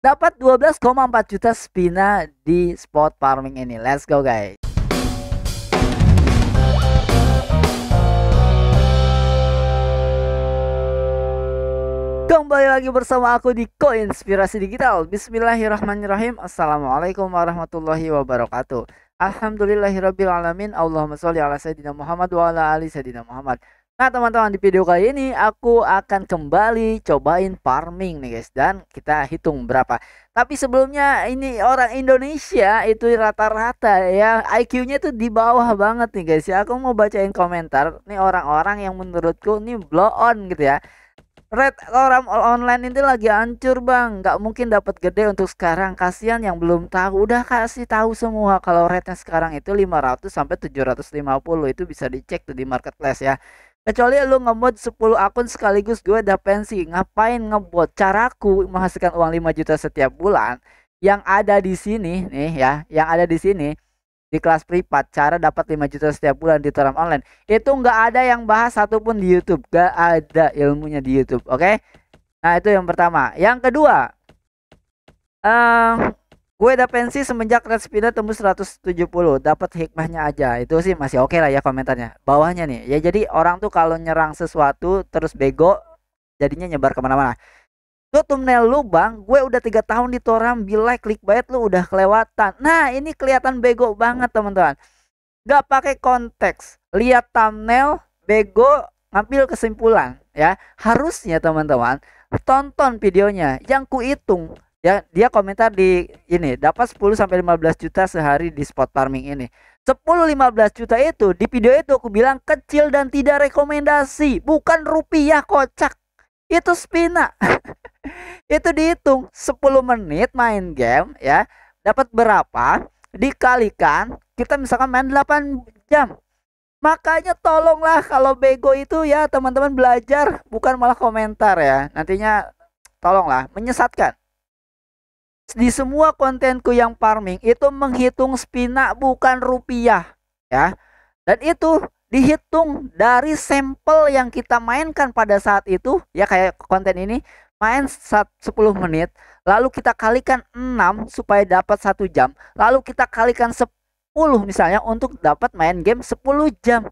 dapat 12,4 juta spina di spot farming ini. Let's go guys. Kembali lagi bersama aku di Koinspirasi Digital. Bismillahirrahmanirrahim. Assalamualaikum warahmatullahi wabarakatuh. Alhamdulillahirabbil alamin. Allahumma sholli ala sayyidina Muhammad wa ala ali sayyidina Muhammad. Nah teman-teman, di video kali ini aku akan kembali cobain farming nih guys, dan kita hitung berapa. Tapi sebelumnya, ini orang Indonesia itu rata-rata ya IQ-nya itu di bawah banget nih guys ya. Aku mau bacain komentar nih orang-orang yang menurutku nih blow on gitu ya. Red orang online ini lagi hancur bang, nggak mungkin dapat gede untuk sekarang. Kasihan yang belum tahu, udah kasih tahu semua kalau rednya sekarang itu 500 sampai 750. Itu bisa dicek tuh di marketplace ya. Kecuali lu ngemod 10 akun sekaligus, gue udah pensi. Ngapain ngebot? Caraku menghasilkan uang 5 juta setiap bulan yang ada di sini nih ya, yang ada di sini di kelas privat, cara dapat 5 juta setiap bulan di Toram online. Itu nggak ada yang bahas satupun di YouTube, nggak ada ilmunya di YouTube. Oke? Nah, itu yang pertama. Yang kedua, gue udah pensi semenjak red spinner tembus 170. Dapat hikmahnya aja. Itu sih masih oke lah ya komentarnya. Bawahnya nih. Ya jadi orang tuh kalau nyerang sesuatu terus bego, jadinya nyebar kemana-mana. Tuh thumbnail lu bang, gue udah 3 tahun di Toram, bila clickbait lu udah kelewatan. Nah ini kelihatan bego banget teman-teman. Gak pakai konteks, lihat thumbnail, bego, ngambil kesimpulan ya. Harusnya teman-teman tonton videonya yang ku hitung ya. Dia komentar di ini dapat 10 sampai 15 juta sehari di spot farming ini. 10-15 juta itu di video itu aku bilang kecil dan tidak rekomendasi, bukan rupiah kocak. Itu spina. Itu dihitung 10 menit main game ya, dapat berapa dikalikan kita misalkan main 8 jam. Makanya tolonglah kalau bego itu ya teman-teman belajar, bukan malah komentar ya. Nantinya tolonglah menyesatkan. Di semua kontenku yang farming itu menghitung spina bukan rupiah ya. Dan itu dihitung dari sampel yang kita mainkan pada saat itu ya, kayak konten ini main 10 menit, lalu kita kalikan 6 supaya dapat 1 jam, lalu kita kalikan 10 misalnya untuk dapat main game 10 jam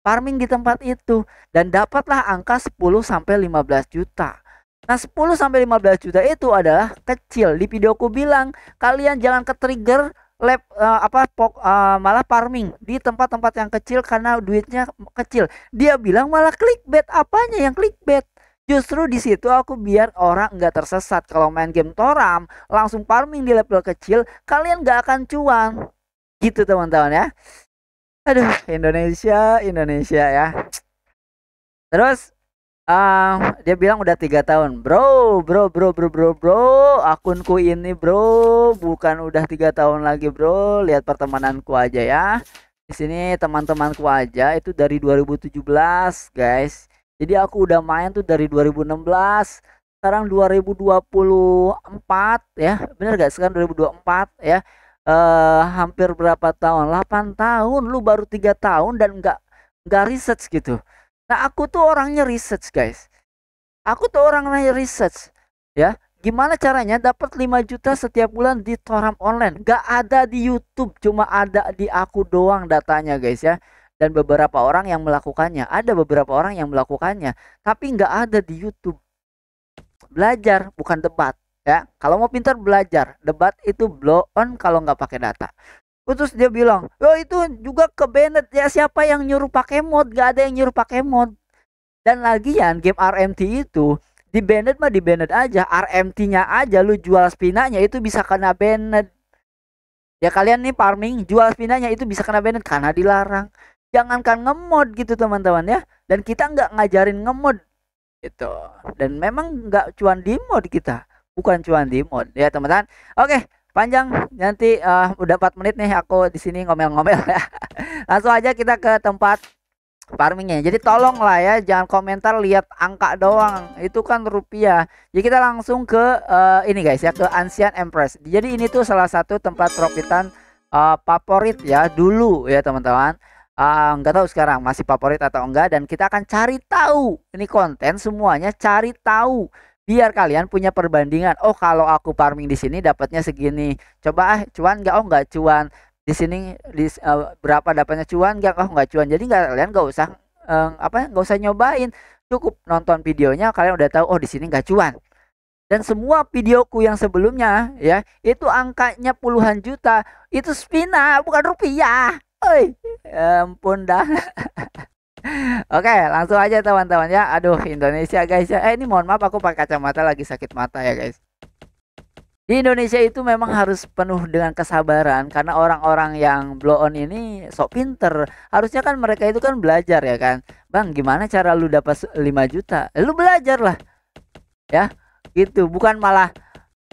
farming di tempat itu, dan dapatlah angka 10 sampai 15 juta. Nah 10 sampai 15 juta itu adalah kecil. Di videoku bilang kalian jangan ke trigger malah farming di tempat-tempat yang kecil karena duitnya kecil. Dia bilang malah clickbait. Apanya yang clickbait? Justru di situ aku biar orang nggak tersesat. Kalau main game Toram langsung farming di level kecil, kalian nggak akan cuan. Gitu teman-teman ya. Aduh, Indonesia ya. Terus dia bilang udah 3 tahun. Bro, akunku ini bro, bukan udah 3 tahun lagi bro. Lihat pertemananku aja ya. Di sini teman-temanku aja itu dari 2017 guys. Jadi aku udah main tuh dari 2016. Sekarang 2024 ya. Bener gak? Sekarang 2024 ya. Hampir berapa tahun? 8 tahun. Lu baru 3 tahun dan nggak research gitu. Nah aku tuh orangnya research guys. Aku tuh orangnya research ya. Gimana caranya dapat 5 juta setiap bulan di Toram online. Gak ada di YouTube, cuma ada di aku doang datanya guys ya. Dan beberapa orang yang melakukannya. Ada beberapa orang yang melakukannya, tapi gak ada di YouTube. Belajar bukan debat ya. Kalau mau pintar belajar. Debat itu blow on kalau nggak pakai data. Terus dia bilang, "Oh itu juga ke banned ya, siapa yang nyuruh pakai mod? Gak ada yang nyuruh pakai mod." Dan lagian game RMT itu di banned mah di banned aja, RMT-nya aja lu jual spinanya itu bisa kena banned. Ya kalian nih farming jual spinanya itu bisa kena banned karena dilarang. Jangankan ngemod gitu teman-teman ya. Dan kita nggak ngajarin ngemod gitu. Dan memang nggak cuan di mod kita, bukan cuan di mod ya teman-teman. Oke. Panjang nanti udah 4 menit nih aku di sini ngomel-ngomel ya. Langsung aja kita ke tempat farmingnya. Jadi tolong lah ya jangan komentar lihat angka doang. Itu kan rupiah. Jadi kita langsung ke ini guys ya, ke Ancient Empress. Jadi ini tuh salah satu tempat profitan favorit ya dulu ya teman-teman. Nggak tahu sekarang masih favorit atau enggak, dan kita akan cari tahu. Ini konten semuanya cari tahu biar kalian punya perbandingan. Oh, kalau aku farming di sini dapatnya segini. Coba cuan nggak? Oh, nggak cuan. Di sini berapa dapatnya cuan nggak? Oh, nggak cuan. Jadi kalian nggak usah nggak usah nyobain. Cukup nonton videonya kalian udah tahu, oh di sini nggak cuan. Dan semua videoku yang sebelumnya ya itu angkanya puluhan juta. Itu spina bukan rupiah. Oi, ampun dah. Oke, langsung aja teman-teman ya. Aduh, Indonesia guys ya. Ini mohon maaf aku pakai kacamata lagi sakit mata ya guys. Di Indonesia itu memang harus penuh dengan kesabaran karena orang-orang yang blow on ini sok pinter. Harusnya kan mereka itu kan belajar ya kan. Bang, gimana cara lu dapat 5 juta? Lu belajar lah. Ya, gitu. Bukan malah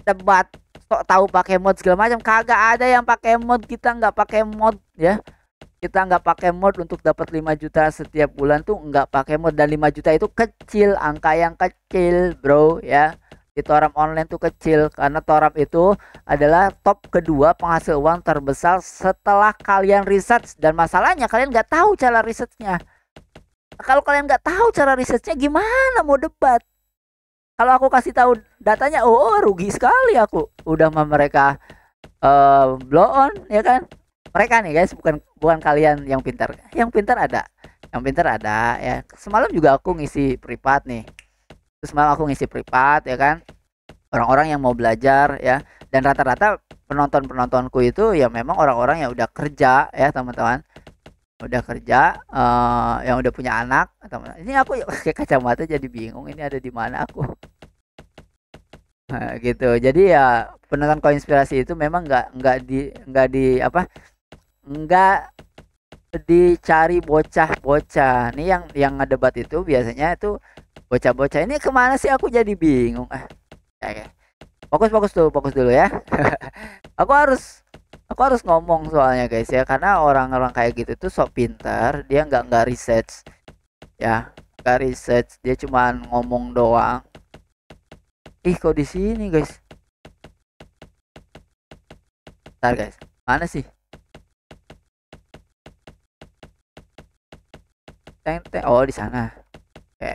debat sok tahu pakai mod segala macam. Kagak ada yang pakai mod, kita nggak pakai mod ya. Kita nggak pakai mod untuk dapat 5 juta setiap bulan tuh nggak pakai mod, dan 5 juta itu kecil, angka yang kecil bro ya. Di Toram online tuh kecil karena Toram itu adalah top kedua penghasil uang terbesar setelah kalian research, dan masalahnya kalian nggak tahu cara risetnya. Kalau kalian nggak tahu cara risetnya gimana mau debat? Kalau aku kasih tahu datanya, oh rugi sekali aku. Udah sama mereka blow on ya kan? Mereka nih guys, bukan kalian yang pintar. Yang pintar ada. Yang pintar ada ya. Semalam juga aku ngisi privat nih. Terus semalam aku ngisi privat ya kan. Orang-orang yang mau belajar ya. Dan rata-rata penontonku itu ya memang orang-orang yang udah kerja ya teman-teman. Udah kerja, yang udah punya anak. Ini aku pakai kacamata jadi bingung ini ada di mana aku. Nah, gitu. Jadi ya penonton Koinspirasi itu memang nggak di apa? Nggak dicari bocah-bocah. Nih yang ngedebat itu biasanya itu bocah-bocah. Ini kemana sih, aku jadi bingung. Ya. Fokus dulu ya. aku harus ngomong soalnya guys ya, karena orang-orang kayak gitu tuh sok pintar, dia nggak research ya, nggak research, dia cuma ngomong doang. Ih, kok di sini guys? Bentar guys, mana sih? Oh di sana. Oke.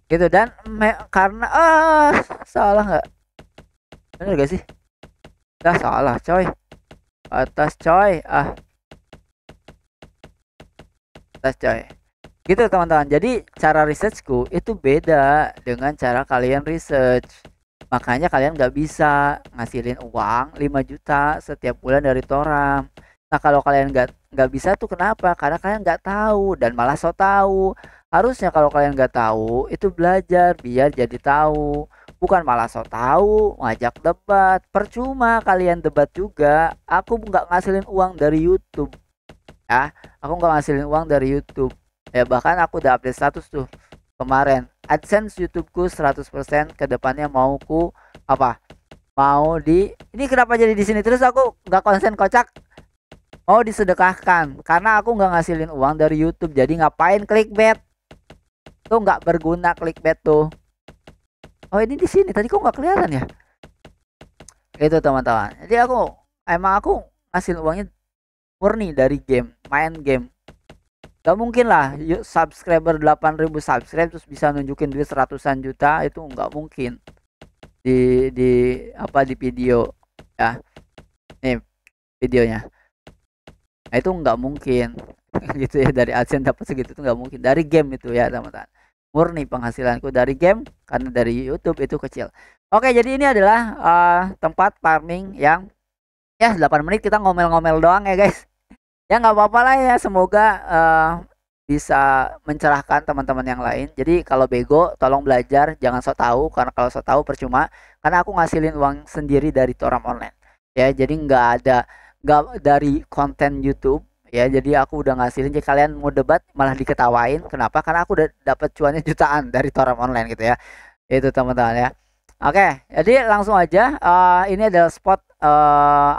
Gitu, dan karena salah nggak? Bener gak sih? Salah coy. Atas coy. Atas coy. Gitu teman-teman. Jadi cara researchku itu beda dengan cara kalian research. Makanya kalian nggak bisa ngasilin uang 5 juta setiap bulan dari Toram. Nah, kalau kalian nggak bisa tuh kenapa? Karena kalian nggak tahu dan malah so tahu. Harusnya kalau kalian nggak tahu itu belajar biar jadi tahu. Bukan malah so tahu ngajak debat. Percuma kalian debat juga. Aku nggak ngasilin uang dari YouTube. Ya, aku nggak ngasilin uang dari YouTube. Ya, bahkan aku udah update status tuh kemarin. AdSense YouTubeku 100% ke depannya mau ku apa? Mau di ini kenapa jadi di sini terus aku nggak konsen kocak? Mau disedekahkan karena aku nggak ngasilin uang dari YouTube. Jadi ngapain clickbait? Tuh nggak berguna clickbait tuh. Oh, ini di sini tadi kok nggak kelihatan ya? Itu teman-teman. Jadi aku ngasilin uangnya murni dari game, main game. Gak mungkin lah subscriber 8.000 subscribe terus bisa nunjukin duit seratusan juta, itu nggak mungkin di video ya. Nih videonya. Nah, itu nggak mungkin gitu ya, dari AdSense dapat segitu tuh nggak mungkin. Dari game itu ya teman-teman, murni penghasilanku dari game, karena dari YouTube itu kecil. Oke, jadi ini adalah tempat farming yang ya 8 menit kita ngomel-ngomel doang ya guys. Ya nggak apa-apa lah ya, semoga bisa mencerahkan teman-teman yang lain. Jadi kalau bego tolong belajar, jangan sok tahu, karena kalau sok tahu percuma. Karena aku ngasilin uang sendiri dari Toram online ya, jadi nggak dari konten YouTube ya. Jadi aku udah ngasilin, jadi kalian mau debat malah diketawain. Kenapa? Karena aku udah dapat cuannya jutaan dari Toram online gitu ya. Itu teman-teman ya. Oke, jadi langsung aja. Ini adalah spot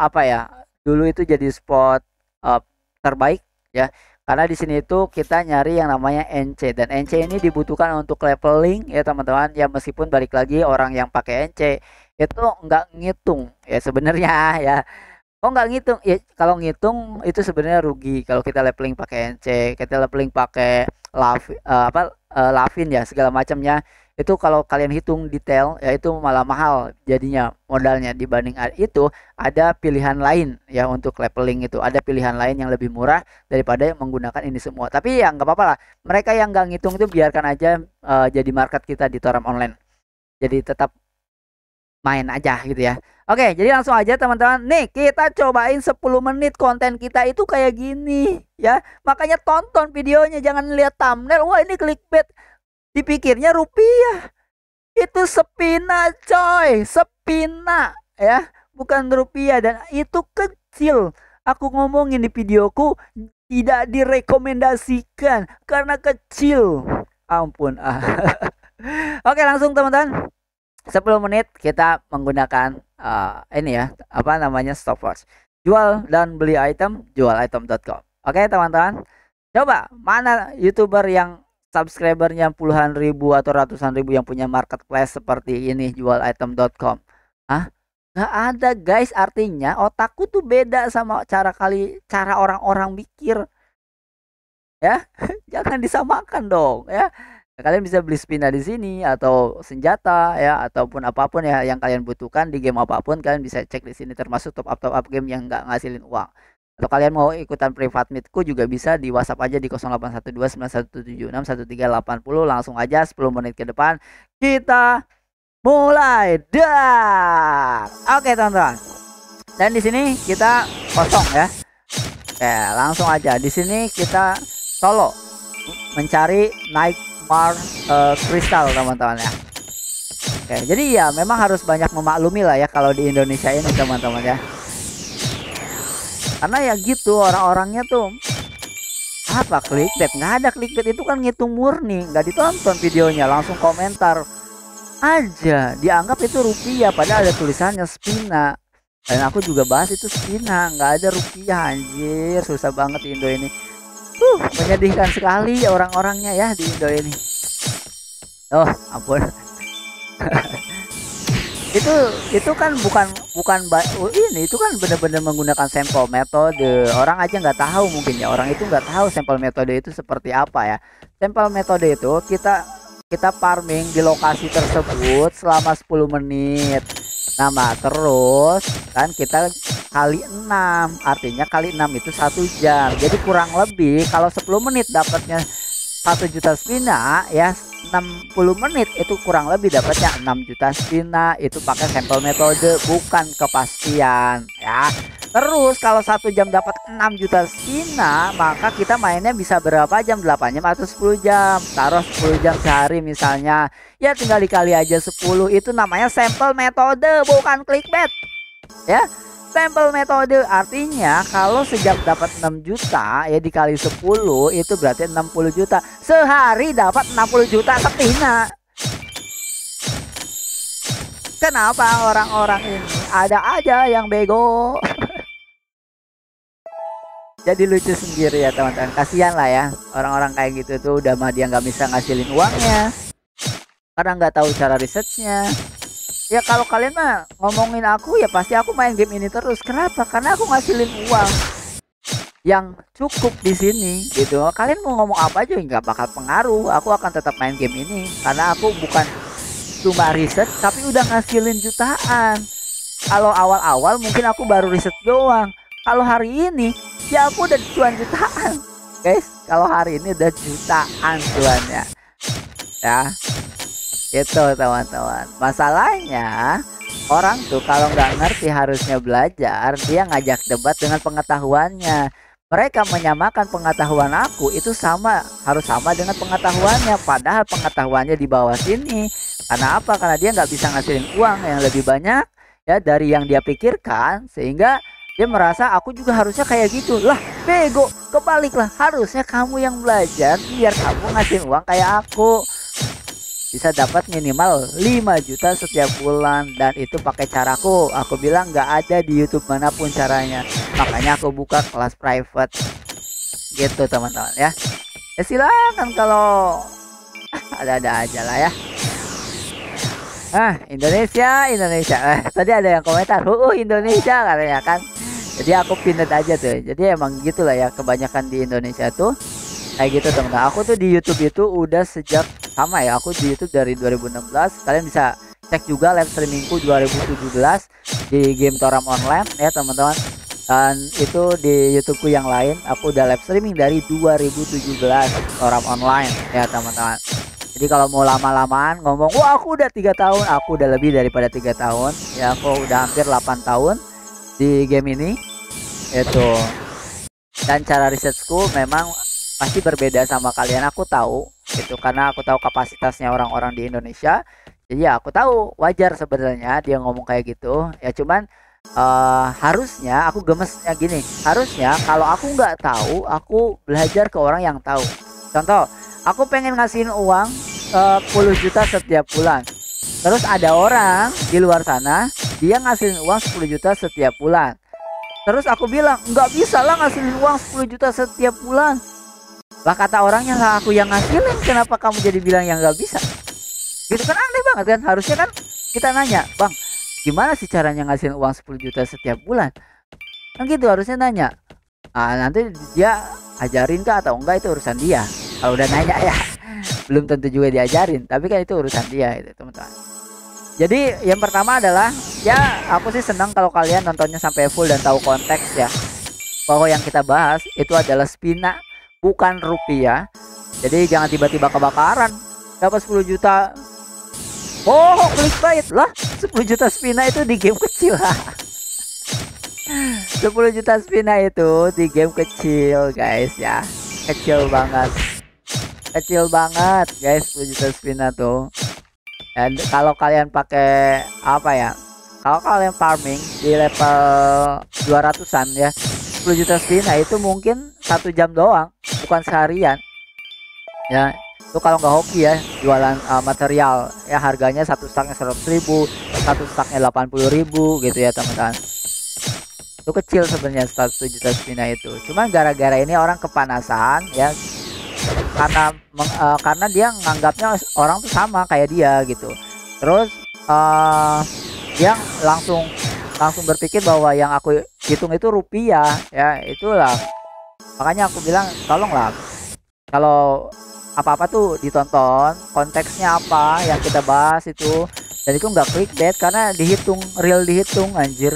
apa ya, dulu itu jadi spot terbaik ya, karena di sini itu kita nyari yang namanya NC, dan NC ini dibutuhkan untuk leveling ya teman-teman ya. Meskipun balik lagi orang yang pakai NC itu nggak ngitung ya sebenarnya ya. Oh, nggak ngitung ya, kalau ngitung itu sebenarnya rugi. Kalau kita leveling pakai NC, kita leveling pakai Lavin ya segala macamnya, Itu kalau kalian hitung detail ya itu malah mahal jadinya modalnya dibanding itu ada pilihan lain ya untuk leveling itu ada pilihan lain yang lebih murah daripada menggunakan ini semua. Tapi ya nggak apa-apa lah. Mereka yang nggak ngitung itu biarkan aja jadi market kita di Toram Online. Jadi tetap main aja gitu ya. Oke, jadi langsung aja teman-teman. Nih, kita cobain 10 menit konten kita itu kayak gini ya. Makanya tonton videonya, jangan lihat thumbnail. Wah, ini clickbait. Dipikirnya rupiah. Itu sepina coy, sepina ya, bukan rupiah dan itu kecil. Aku ngomongin di videoku tidak direkomendasikan karena kecil. Ampun ah. Oke, langsung teman-teman. 10 menit kita menggunakan ini ya, apa namanya, stopwatch. Jual dan beli item, jualitem.com. Oke, teman-teman. Coba mana YouTuber yang subscribernya puluhan ribu atau ratusan ribu yang punya marketplace seperti ini, jualitem.com? Hah? Nggak ada, guys. Artinya otakku tuh beda sama cara orang-orang mikir. Ya, jangan disamakan dong ya. Kalian bisa beli spina di sini atau senjata ya ataupun apapun ya yang kalian butuhkan di game apapun kalian bisa cek di sini termasuk top up game yang nggak ngasilin uang. Atau kalian mau ikutan private meetku juga bisa di WhatsApp aja di 081291761380. Langsung aja 10 menit ke depan kita mulai dah. Oke teman-teman. Dan di sini kita kosong ya. Oke, langsung aja di sini kita solo mencari naik kristal teman-teman ya. Oke, jadi ya memang harus banyak memaklumi lah ya kalau di Indonesia ini teman-teman ya. Karena ya gitu orang-orangnya tuh apa clickbait, nggak ada clickbait, itu kan ngitung murni, nggak ditonton videonya langsung komentar aja dianggap itu rupiah padahal ada tulisannya spina. Dan aku juga bahas itu spina, nggak ada rupiah. Anjir, susah banget di Indo ini. Menyedihkan sekali orang-orangnya ya di Indo ini. Oh, ampun. itu kan bukan ini, itu kan benar-benar menggunakan sampel metode. Orang aja nggak tahu mungkin ya, orang itu nggak tahu sampel metode itu seperti apa ya. Sampel metode itu kita farming di lokasi tersebut selama 10 menit. Nah, terus kan kita kali 6, artinya kali 6 itu 1 jam. Jadi kurang lebih kalau 10 menit dapatnya 1 juta spina ya, 60 menit itu kurang lebih dapatnya 6 juta spina. Itu pakai sampel metode, bukan kepastian ya. Terus kalau 1 jam dapat 6 juta spina, maka kita mainnya bisa berapa jam? 8 jam atau 10 jam. Taruh 10 jam sehari misalnya. Ya tinggal dikali aja 10. Itu namanya sampel metode, bukan clickbait. Ya. Sampel metode artinya kalau sejam dapat 6 juta ya dikali 10 itu berarti 60 juta. Sehari dapat 60 juta spina. Kenapa orang-orang ini ada aja yang bego? Jadi lucu sendiri ya teman-teman. Kasihan lah ya orang-orang kayak gitu tuh, udah mah dia nggak bisa ngasilin uangnya karena nggak tahu cara risetnya. Ya kalau kalian mah ngomongin aku ya pasti aku main game ini terus. Kenapa? Karena aku ngasilin uang yang cukup di sini gitu. Kalian mau ngomong apa aja nggak bakal pengaruh. Aku akan tetap main game ini karena aku bukan cuma riset tapi udah ngasilin jutaan. Kalau awal-awal mungkin aku baru riset doang. Kalau hari ini ya aku udah cuan jutaan, guys. Kalau hari ini udah jutaan cuannya ya. Itu teman-teman. Masalahnya orang tuh kalau nggak ngerti harusnya belajar, dia ngajak debat dengan pengetahuannya. Mereka menyamakan pengetahuan aku itu harus sama dengan pengetahuannya, padahal pengetahuannya di bawah sini. Karena apa? Karena dia nggak bisa ngasilin uang yang lebih banyak ya dari yang dia pikirkan, sehingga dia merasa aku juga harusnya kayak gitu. Lah bego, kebaliklah, harusnya kamu yang belajar biar kamu ngasihin uang kayak aku. Bisa dapat minimal 5 juta setiap bulan, dan itu pakai caraku. Aku bilang nggak ada di YouTube manapun caranya, makanya aku buka kelas private gitu teman-teman ya. Ya silakan kalau ada-ada aja lah ya. Indonesia tadi ada yang komentar Indonesia katanya kan. Jadi aku pindah aja tuh. Jadi emang gitulah ya, kebanyakan di Indonesia tuh kayak gitu teman-teman. Aku tuh di YouTube itu udah sejak sama ya, aku di YouTube dari 2016. Kalian bisa cek juga live streamingku 2017 di game Toram Online ya teman-teman. Dan itu di YouTubeku yang lain aku udah live streaming dari 2017 Toram Online ya teman-teman. Jadi kalau mau lama-lamaan ngomong wah aku udah 3 tahun, aku udah lebih daripada 3 tahun ya, aku udah hampir 8 tahun di game ini itu. Dan cara risetku memang pasti berbeda sama kalian, aku tahu itu, karena aku tahu kapasitasnya orang-orang di Indonesia. Jadi ya aku tahu wajar sebenarnya dia ngomong kayak gitu ya, cuman harusnya aku gemesnya gini, harusnya kalau aku nggak tahu aku belajar ke orang yang tahu. Contoh, aku pengen ngasihin uang 10 juta setiap bulan, terus ada orang di luar sana dia ngasihin uang 10 juta setiap bulan, terus aku bilang nggak bisa lah ngasihin uang 10 juta setiap bulan. Lah kata orangnya lah aku yang ngasilin, kenapa kamu jadi bilang yang nggak bisa? Gitu kan aneh banget kan. Harusnya kan kita nanya, bang gimana sih caranya ngasihin uang 10 juta setiap bulan, kan gitu harusnya nanya. Nanti dia ajarin kah atau enggak itu urusan dia. Kalau udah nanya ya belum tentu juga diajarin, tapi kan itu urusan dia itu teman-teman. Jadi yang pertama adalah ya aku sih senang kalau kalian nontonnya sampai full dan tahu konteks ya, bahwa yang kita bahas itu adalah spina bukan rupiah. Jadi jangan tiba-tiba kebakaran dapat 10 juta. Oh, clickbait lah. 10 juta spina itu di game kecil lah. 10 juta spina itu di game kecil guys ya. Kecil banget. Kecil banget guys 10 juta spina tuh. Dan kalau kalian pakai apa ya? Kalau kalian farming di level 200-an ya, 10 juta spina itu mungkin 1 jam doang, bukan seharian. Ya, itu kalau nggak hoki ya, jualan material ya, harganya satu staknya 100.000, satu staknya 80.000 gitu ya teman-teman. Itu kecil sebenarnya 1 juta spina itu. Cuma gara-gara ini orang kepanasan ya, karena dia nganggapnya orang tuh sama kayak dia gitu. Terus dia langsung berpikir bahwa yang aku hitung itu rupiah ya, itulah makanya aku bilang tolonglah kalau apa-apa tuh ditonton konteksnya apa yang kita bahas itu, dan itu nggak clickbait karena dihitung, real dihitung anjir.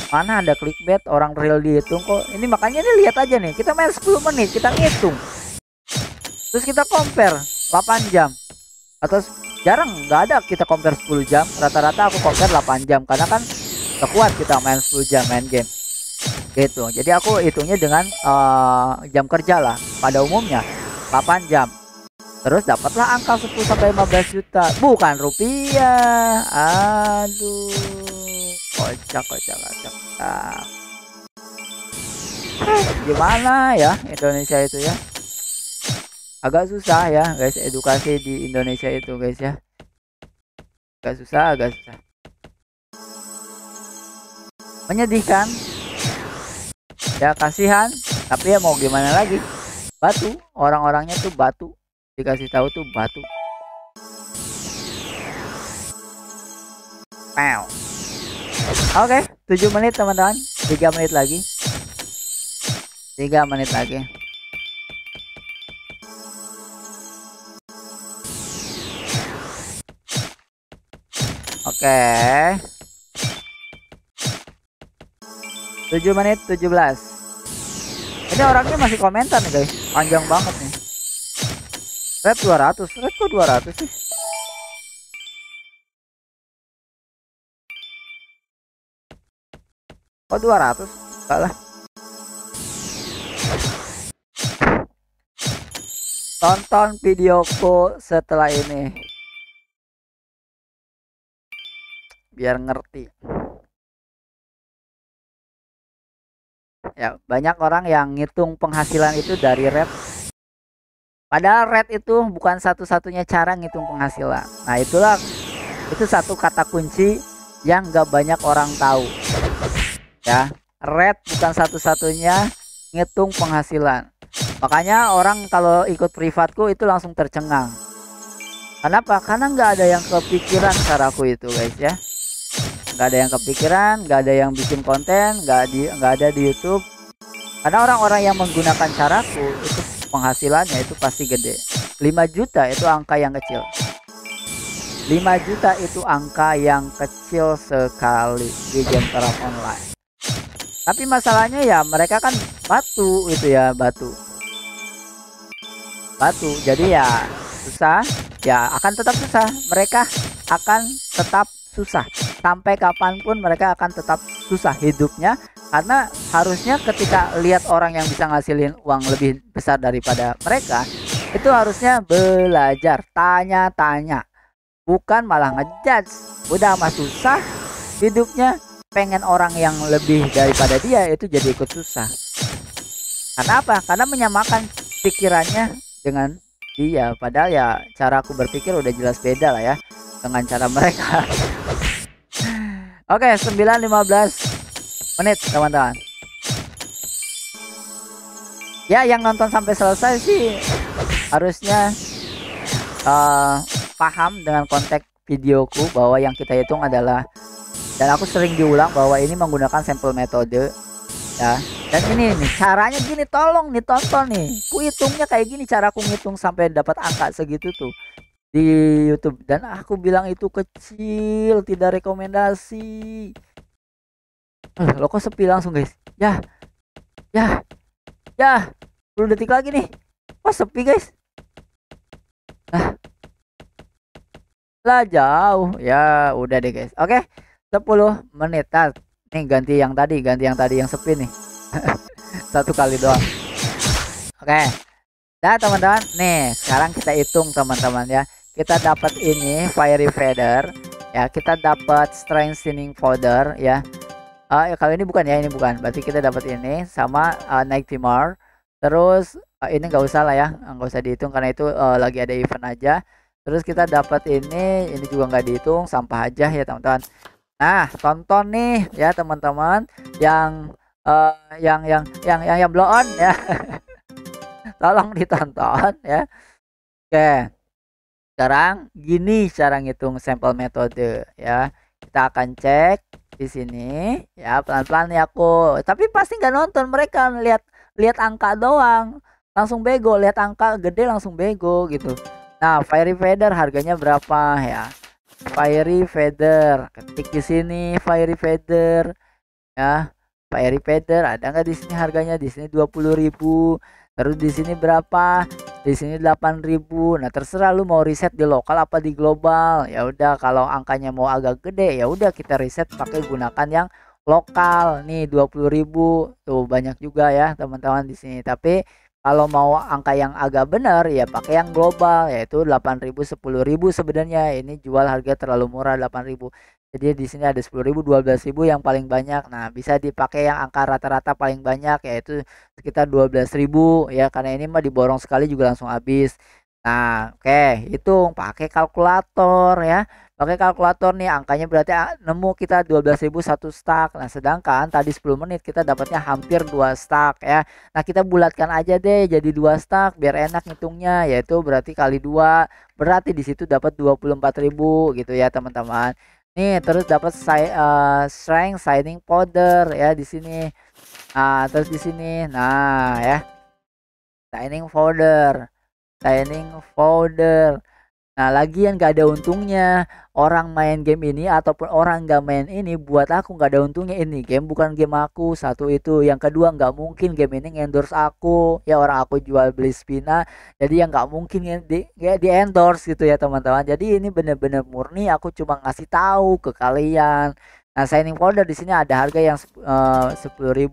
Mana ada clickbait, orang real dihitung kok. Ini makanya ini lihat aja nih, kita main 10 menit kita ngitung, terus kita compare 8 jam atau jarang, nggak ada kita compare 10 jam, rata-rata aku compare 8 jam karena kan gak kuat kita main 10 jam main game gitu. Jadi aku hitungnya dengan jam kerja lah pada umumnya 8 jam. Terus dapatlah angka 10 sampai 15 juta bukan rupiah. Aduh, kocak. Gimana ya Indonesia itu ya, agak susah ya guys, edukasi di Indonesia itu guys ya, agak susah. Menyedihkan ya, kasihan, tapi ya mau gimana lagi, batu, orang-orangnya tuh batu, dikasih tahu tuh batu. Oke, 7 menit teman-teman, 3 menit lagi. Oke. 7 menit 17. Ini orangnya masih komentar nih guys, panjang banget nih. Red 200, red kok 200 sih? Kok 200? Enggak lah. Tonton videoku setelah ini biar ngerti. Ya, banyak orang yang ngitung penghasilan itu dari red. Padahal red itu bukan satu-satunya cara ngitung penghasilan. Nah, itu satu kata kunci yang gak banyak orang tahu. Ya, red bukan satu-satunya ngitung penghasilan. Makanya orang kalau ikut privatku itu langsung tercengang. Kenapa? Karena nggak ada yang kepikiran caraku itu guys ya. Nggak ada yang kepikiran, nggak ada yang bikin konten, nggak ada di YouTube. Karena orang-orang yang menggunakan caraku itu penghasilannya itu pasti gede. 5 juta itu angka yang kecil. 5 juta itu angka yang kecil sekali di game perang online. Tapi masalahnya ya mereka kan batu itu ya, batu. Jadi ya susah, ya akan tetap susah. Mereka akan tetap susah. Sampai kapanpun mereka akan tetap susah hidupnya. Karena harusnya ketika lihat orang yang bisa ngasilin uang lebih besar daripada mereka, itu harusnya belajar, tanya-tanya, bukan malah ngejudge. Udah mah susah hidupnya, pengen orang yang lebih daripada dia itu jadi ikut susah. Karena apa? Karena menyamakan pikirannya dengan dia. Padahal ya cara aku berpikir udah jelas beda lah ya dengan cara mereka. Oke, 9:15 menit teman-teman. Ya yang nonton sampai selesai sih harusnya paham dengan konteks videoku bahwa yang kita hitung adalah, dan aku sering diulang bahwa ini menggunakan sampel metode ya. Dan ini nih caranya gini, tolong nih tonton nih. Ku hitungnya kayak gini, cara aku ngitung sampai dapat angka segitu tuh di YouTube. Dan aku bilang itu kecil, tidak rekomendasi. Lo kok sepi langsung guys? Ya 10 detik lagi nih. Kok sepi guys? Lah jauh ya, udah deh guys. Oke, 10 menit. Nih ganti yang tadi yang sepi nih. 1 kali doang. Oke. Nah teman-teman, nih sekarang kita hitung teman-teman ya. Kita dapat ini Fiery Feather ya, kita dapat Strengthening Powder ya. Ya kalau ini bukan ya, ini bukan. Berarti kita dapat ini sama Nightmare. Terus ini nggak usah lah ya, nggak usah dihitung karena itu lagi ada event aja. Terus kita dapat ini juga nggak dihitung, sampah aja ya teman-teman. Nah tonton nih ya teman-teman yang blow on ya. Tolong ditonton ya. Oke, sekarang gini cara ngitung sampel metode ya. Kita akan cek di sini ya, pelan-pelan ya aku. Tapi pasti nggak nonton, mereka lihat angka doang langsung bego, lihat angka gede langsung bego gitu. Nah, Fiery Feather harganya berapa ya? Fiery Feather, ketik di sini Fiery Feather ya. Fiery Feather ada nggak di sini harganya? Di sini 20.000. Terus di sini berapa? Di sini 8.000. Nah, terserah lu mau riset di lokal apa di global. Ya udah, kalau angkanya mau agak gede ya udah kita riset pakai gunakan yang lokal. Nih 20.000. Tuh banyak juga ya teman-teman di sini. Tapi kalau mau angka yang agak benar ya pakai yang global, yaitu 8.000, 10.000 sebenarnya. Ini jual harga terlalu murah 8.000. Jadi di sini ada 10.000, 12.000 yang paling banyak. Nah, bisa dipakai yang angka rata-rata paling banyak yaitu sekitar 12.000 ya, karena ini mah diborong sekali juga langsung habis. Nah, oke, hitung pakai kalkulator ya. Pakai kalkulator nih angkanya berarti nemu kita 12.000 satu stack. Nah, sedangkan tadi 10 menit kita dapatnya hampir 2 stack ya. Nah, kita bulatkan aja deh jadi 2 stack biar enak ngitungnya, yaitu berarti kali 2 berarti di situ dapat 24.000 gitu ya, teman-teman. Nih, terus dapat strength shining powder ya di sini. Nah, terus di sini. Nah, ya. Shining powder. Nah, lagian gak ada untungnya orang main game ini ataupun orang nggak main ini, buat aku nggak ada untungnya. Ini game bukan game aku, satu itu. Yang kedua, nggak mungkin game ini endorse aku ya, orang aku jual beli spina, jadi yang nggak mungkin di endorse gitu ya teman-teman. Jadi ini bener-bener murni aku cuma ngasih tahu ke kalian. Nah, signing powder di sini ada harga yang 10.000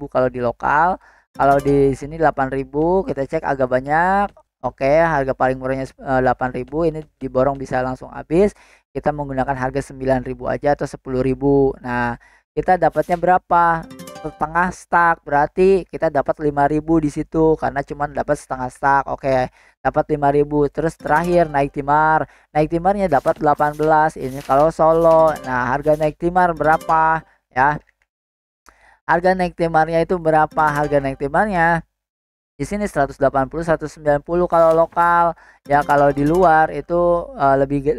kalau di lokal, kalau di sini 8.000. Kita cek agak banyak. Oke, harga paling murahnya 8.000, ini diborong bisa langsung habis. Kita menggunakan harga 9.000 aja atau 10.000. Nah, kita dapatnya berapa? Setengah stack. Berarti kita dapat 5.000 di situ karena cuma dapat setengah stack. Oke, dapat 5.000. Terus terakhir naik timar. Naik timarnya dapat 18. Ini kalau solo. Nah, harga naik timar berapa ya? Harga naik timarnya itu berapa? Harga naik timarnya Di sini 180, 190 kalau lokal. Ya kalau di luar itu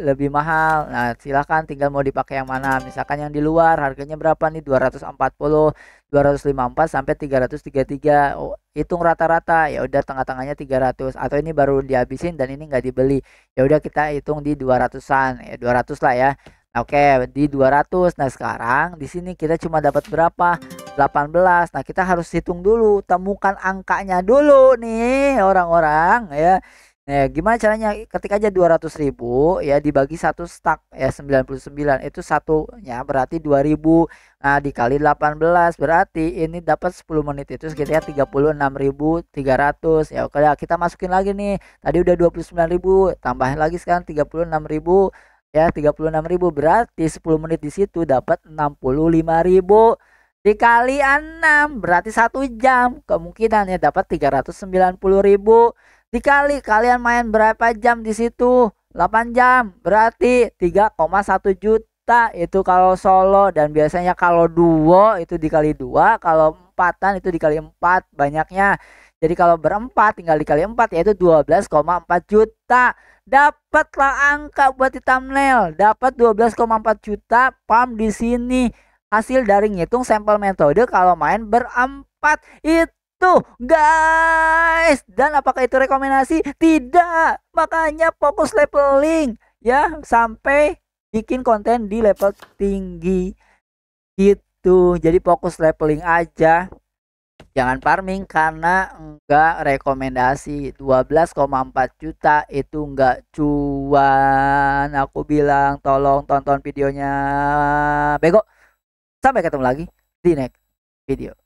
lebih mahal. Nah, silahkan tinggal mau dipakai yang mana. Misalkan yang di luar harganya berapa nih? 240, 254 sampai 333. Oh, hitung rata-rata. Ya udah tengah-tengahnya 300 atau ini baru dihabisin dan ini nggak dibeli. Ya udah kita hitung di 200-an. Ya 200 lah ya. Oke, di 200. Nah, sekarang di sini kita cuma dapat berapa? 18. Nah, kita harus hitung dulu, temukan angkanya dulu nih orang-orang ya. Nah, gimana caranya? Ketik aja 200.000 ya dibagi satu stack ya 99 itu satunya berarti 2000. Nah, dikali 18 berarti ini dapat 10 menit itu sekitar 36.300 ya. Oke, kita masukin lagi nih. Tadi udah 29.000, tambahin lagi sekarang 36.000 ya 36.000 berarti 10 menit di situ dapat 65.000 dikali 6 berarti 1 jam kemungkinannya dapat 390.000 dikali kalian main berapa jam di situ 8 jam berarti 3,1 juta itu kalau solo dan biasanya kalau duo itu dikali 2 kalau empatan itu dikali 4 banyaknya jadi kalau berempat tinggal dikali 4 yaitu 12,4 juta. Dapatlah angka buat di thumbnail. Dapat 12,4 juta pam di sini. Hasil dari ngitung sampel metode kalau main berempat itu guys. Dan apakah itu rekomendasi? Tidak. Makanya fokus leveling ya sampai bikin konten di level tinggi gitu. Jadi fokus leveling aja. Jangan farming karena enggak rekomendasi 12,4 juta itu enggak cuan. Aku bilang tolong tonton videonya. Bego. Sampai ketemu lagi di next video.